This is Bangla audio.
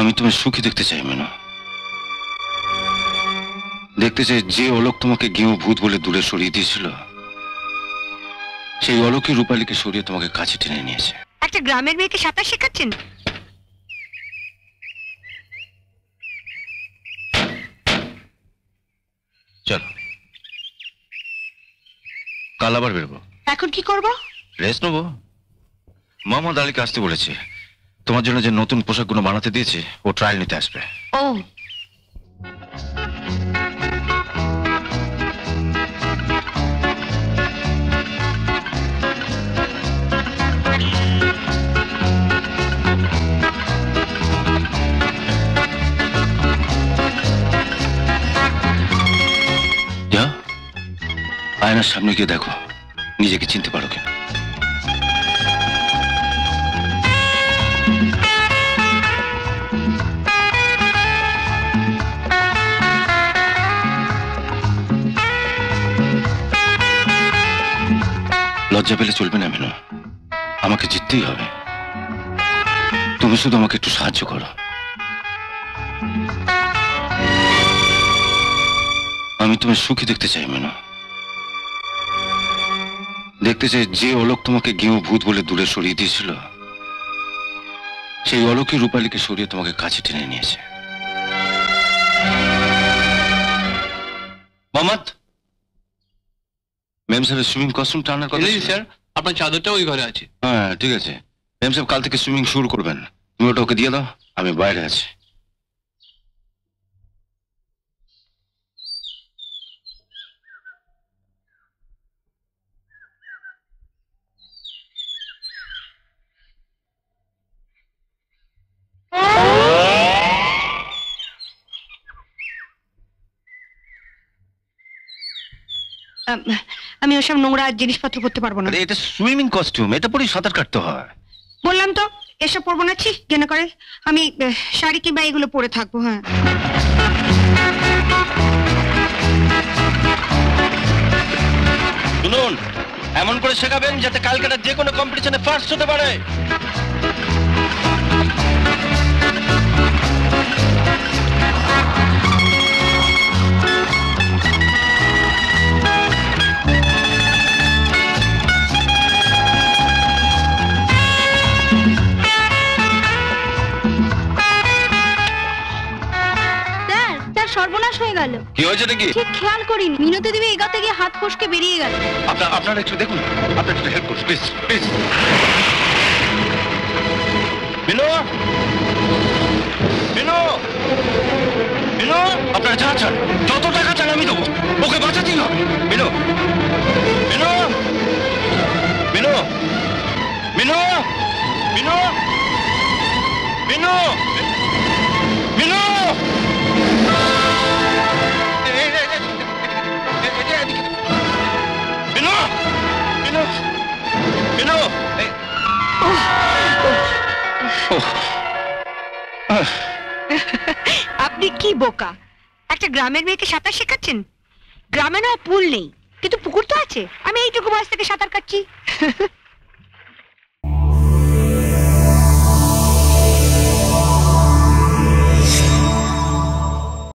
আমি তোমায় সুখী দেখতে চাই মিনু। দেখতে চাই যে অলোক তোমাকে গেঁয়ো ভূত বলে দূরে সরিয়ে দিয়েছিল, সেই অলোকী রূপালীকে সরিয়ে তোমাকে কাছে টেনে নিয়েছে। একটা গ্রামের মেয়েকে সাঁতার শেখাচ্ছেন? চলো, কাল আবার বেরোবো। এখন কি করব? রেস্ট নেবো। মোহাম্মদ আলীকে আসতে বলেছে, তোমার জন্য যে নতুন পোশাকগুলো বানাতে দিয়েছে ও ট্রায়াল নিতে আসবে। ও, আয়নার সামনে গিয়ে দেখো নিজেকে চিনতে পারো কিনা। লজ্জা পেলে চলবে না মিনু, আমাকে জিততেই হবে। তুমি শুধু আমাকে একটু সাহায্য করো। আমি তোমায় সুখী দেখতে চাই মিনু। দেখতে চাই যে অলোক তোমাকে গেঁয়ো ভূত বলে দূরে সরিয়ে দিয়েছিল, সেই অলোকী রূপালীকে সরিয়ে তোমাকে কাছে টেনে নিয়েছে। মোহাম্মদ, ম্যাম সাহেবের সুইমিং কস্টিউমটা আনার কথা। স্যার, আপনার চাদরটা ওই ঘরে আছে। হ্যাঁ ঠিক আছে, ম্যাম সাহেব কাল থেকে সুইমিং শুরু করবেন। তুমি ওটা ওকে দিয়ে দাও, আমি বাইরে আছি। আমি ওসব নোংরা জিনিসপত্র করতে পারবো না। এটা সুইমিং কস্টিউম, এটা পরেই সাঁতার কাটতে হয়। বললাম তো এসব পরবো না, ছি কেন করে। আমি শাড়ি কিংবা এগুলো পরে থাকবো। হ্যাঁ, শুনুন, এমন করে শেখাবেন যাতে কালকেটা যে কোনো কম্পিটিশনে ফার্স্ট হতে পারে। সর্বনাশ হয়ে গেল। কি হয়েছে নাকি? ঠিক খেয়াল করিনি, মিনতি দেবী এগাতে গিয়ে হাত ফসকে বেরিয়ে গেল। আপনারা একটু দেখুন, আপনারা একটু হেল্প করুন প্লিজ প্লিজ। মিনু, মিনু, মিনু, আপনারা যা চান, যত টাকা চান আমি দেবো, ওকে বাঁচাতেই হবে। মিনু, মিনু, মিনু, মিনু, মিনু, মিনু, মিনু। আপনি কি বোকা! একটা গ্রামের মেয়েকে সাঁতার শেখাচ্ছেন? গ্রামে নয় পুল নেই, কিন্তু পুকুর তো আছে। আমি এইটুকু বয়স থেকে সাঁতার কাটছি।